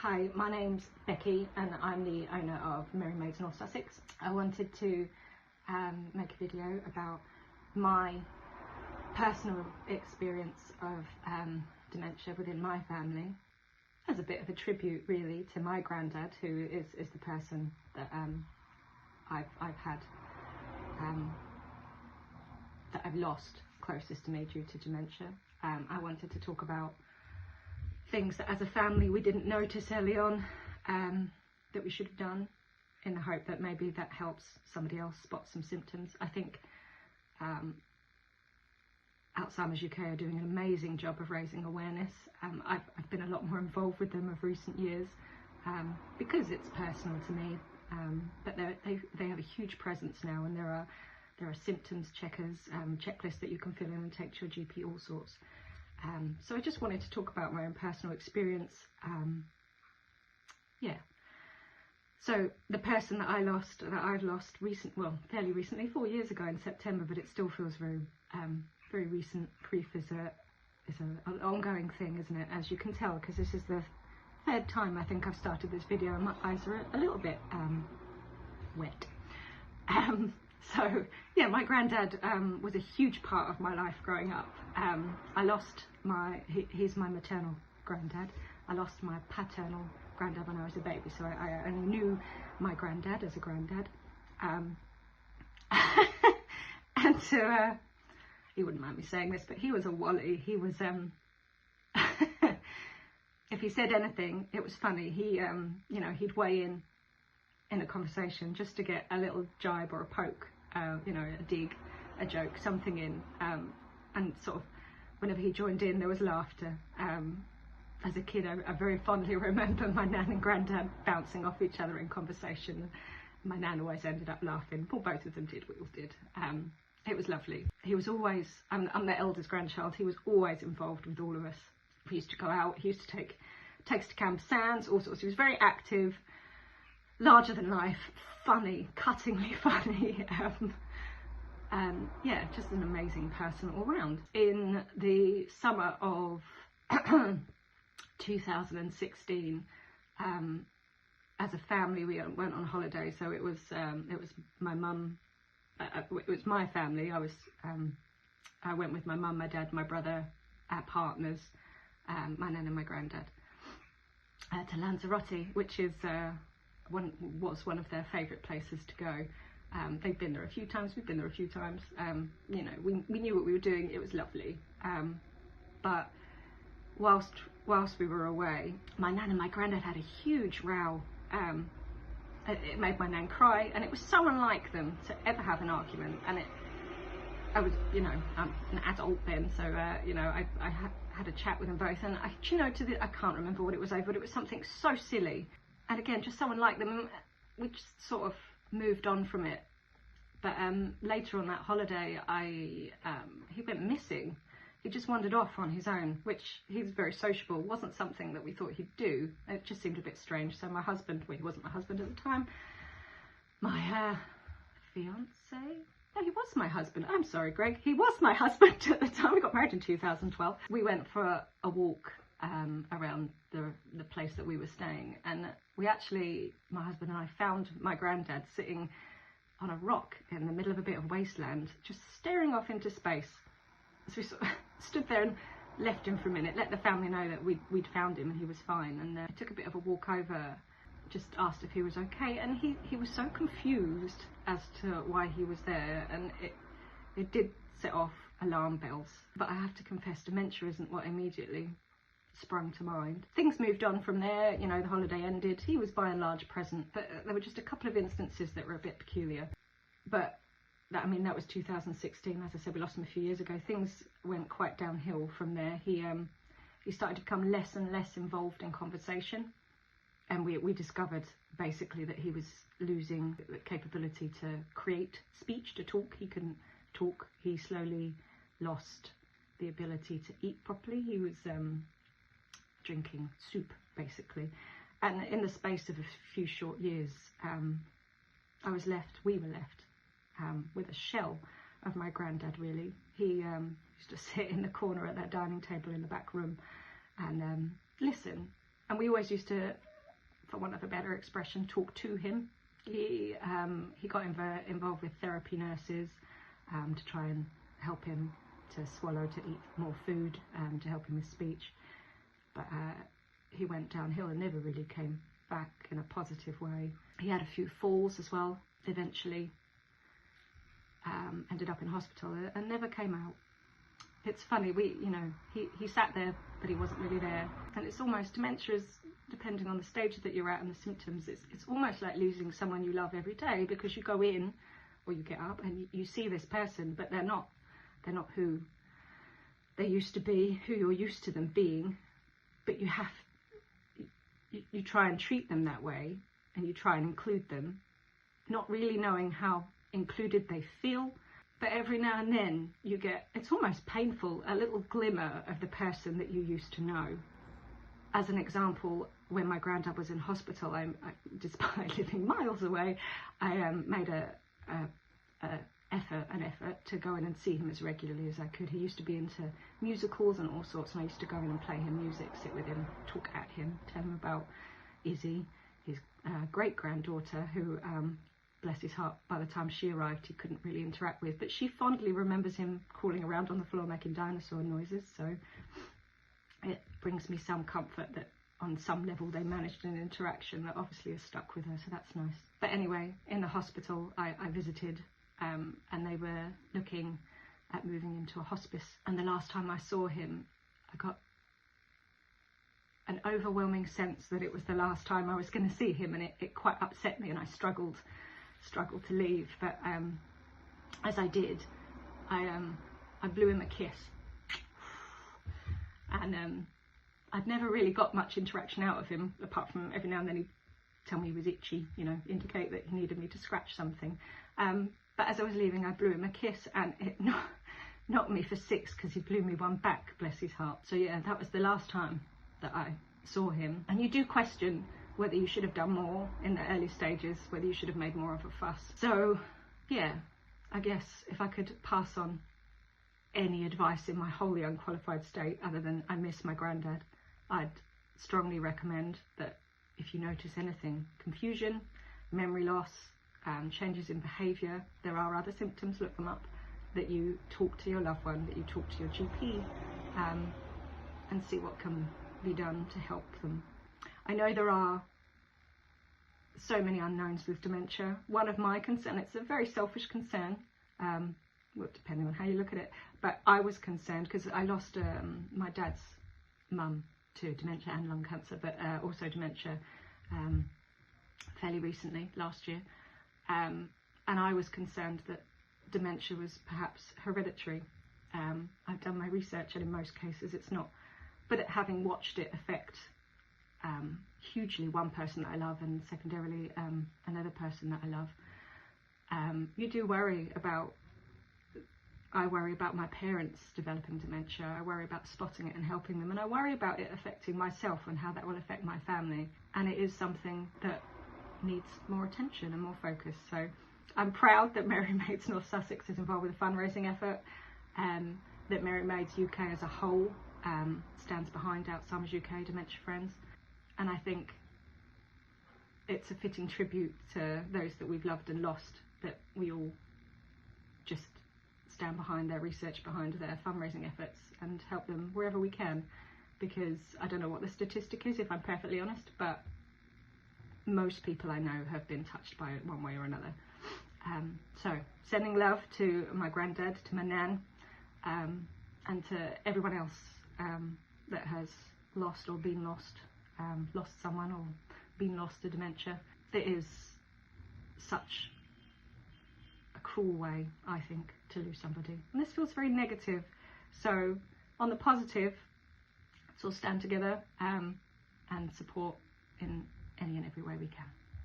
Hi, my name's Becky and I'm the owner of Merry Maids North Sussex. I wanted to make a video about my personal experience of dementia within my family as a bit of a tribute really to my granddad, who is the person that I've had that I've lost closest to me due to dementia. I wanted to talk about things that as a family we didn't notice early on that we should have done, in the hope that maybe that helps somebody else spot some symptoms. I think Alzheimer's UK are doing an amazing job of raising awareness. I've been a lot more involved with them of recent years because it's personal to me, but they have a huge presence now, and there are symptoms checkers, checklists that you can fill in and take to your GP, all sorts. So I just wanted to talk about my own personal experience. So the person that I've lost fairly recently, 4 years ago in September, but it still feels very recent. Grief is an ongoing thing, isn't it? As you can tell, because this is the third time I think I've started this video and my eyes are a little bit wet. So yeah, my granddad was a huge part of my life growing up. I lost he's my maternal granddad. I lost my paternal granddad when I was a baby, so I only knew my granddad as a granddad. And so, he wouldn't mind me saying this, but he was a wally. He was, if he said anything, it was funny. He, you know, he'd weigh in a conversation just to get a little jibe or a poke, you know, a dig, a joke, something in, and sort of whenever he joined in, there was laughter. As a kid, I very fondly remember my nan and granddad bouncing off each other in conversation. My nan always ended up laughing. Well, both of them did, we all did. It was lovely. He was always, I'm the eldest grandchild, he was always involved with all of us. We used to go out, he used to take us to Camp Sands, all sorts. He was very active, larger than life, funny, cuttingly funny. Yeah, just an amazing person all round. In the summer of 2016, as a family, we went on holiday. So it was my mum. It was my family. I went with my mum, my dad, my brother, our partners, my nan and my granddad, to Lanzarote, which is was one of their favourite places to go. They've been there a few times, we've been there a few times. You know, we knew what we were doing, it was lovely. But whilst we were away, my nan and my granddad had a huge row. It made my nan cry, and it was so unlike them to ever have an argument. And I was, you know, I'm an adult then, so you know, I had a chat with them both, and I can't remember what it was over, but it was something so silly, and again, just so unlike them. We just sort of moved on from it. But later on that holiday, he went missing. He just wandered off on his own, which he's very sociable, wasn't something that we thought he'd do. It just seemed a bit strange. So my husband, well, he wasn't my husband at the time, my fiance, no, he was my husband. I'm sorry, Greg, he was my husband at the time. We got married in 2012. We went for a walk around the place that we were staying, and we actually, my husband and I, found my granddad sitting on a rock in the middle of a bit of wasteland, just staring off into space. So we sort of stood there and left him for a minute, let the family know that we'd found him and he was fine, and I took a bit of a walk over, just asked if he was okay, and he was so confused as to why he was there, and it did set off alarm bells. But I have to confess, dementia isn't what immediately sprung to mind. Things moved on from there, you know, the holiday ended. He was by and large present, but there were just a couple of instances that were a bit peculiar. But that was 2016. As I said, we lost him a few years ago. Things went quite downhill from there. He started to become less and less involved in conversation, and we discovered basically that he was losing the capability to create speech, to talk. He couldn't talk. He slowly lost the ability to eat properly. He was drinking soup basically, and in the space of a few short years, we were left with a shell of my granddad, really. He used to sit in the corner at that dining table in the back room and listen, and we always used to for want of a better expression, talk to him. He got involved with therapy nurses to try and help him to swallow, to eat more food, to help him with speech. But he went downhill and never really came back in a positive way. He had a few falls as well, eventually ended up in hospital and never came out. It's funny, he sat there, but he wasn't really there. And it's almost, dementia is, depending on the stage that you're at and the symptoms, it's almost like losing someone you love every day, because you go in, or you get up, and you see this person, but they're not who they used to be, who you're used to them being. But you try and treat them that way, and you try and include them, not really knowing how included they feel. But every now and then you get, it's almost painful, a little glimmer of the person that you used to know. As an example, when my granddad was in hospital, I despite living miles away, I made an effort to go in and see him as regularly as I could. He used to be into musicals and all sorts, and I used to go in and play him music, sit with him, talk at him, tell him about Izzy, his great-granddaughter, who, bless his heart, by the time she arrived, he couldn't really interact with, but she fondly remembers him crawling around on the floor making dinosaur noises, so it brings me some comfort that on some level they managed an interaction that obviously has stuck with her, so that's nice. But anyway, in the hospital I visited, and they were looking at moving into a hospice, and the last time I saw him I got an overwhelming sense that it was the last time I was going to see him, and it quite upset me, and I struggled to leave. But as I did, I blew him a kiss, and I'd never really got much interaction out of him, apart from every now and then he'd tell me he was itchy, indicate that he needed me to scratch something. But as I was leaving, I blew him a kiss, and it knocked me for six, because he blew me one back, bless his heart. So yeah, that was the last time that I saw him. And you do question whether you should have done more in the early stages, whether you should have made more of a fuss. So yeah, I guess if I could pass on any advice in my wholly unqualified state, other than I miss my granddad, I'd strongly recommend that if you notice anything, confusion, memory loss, changes in behaviour, there are other symptoms, look them up, that you talk to your loved one, that you talk to your GP, and see what can be done to help them. I know there are so many unknowns with dementia. One of my concerns, it's a very selfish concern, well, depending on how you look at it, but I was concerned because I lost my dad's mum to dementia and lung cancer, but also dementia fairly recently, last year, and I was concerned that dementia was perhaps hereditary. I've done my research, and in most cases it's not, but having watched it affect hugely one person that I love, and secondarily another person that I love, you do worry about, I worry about my parents developing dementia, I worry about spotting it and helping them, and I worry about it affecting myself and how that will affect my family, and it is something that needs more attention and more focus. So I'm proud that Merry Maids North Sussex is involved with a fundraising effort, that Merry Maids UK as a whole stands behind Alzheimer's UK Dementia Friends, and I think it's a fitting tribute to those that we've loved and lost, that we all just stand behind their research, behind their fundraising efforts, and help them wherever we can, because I don't know what the statistic is, if I'm perfectly honest, but most people I know have been touched by it one way or another. So sending love to my granddad, to my nan, and to everyone else that has lost or been lost, lost someone or been lost to dementia. It is such a cruel way, I think, to lose somebody. And this feels very negative. So on the positive, let's all stand together and support in any and every way we can.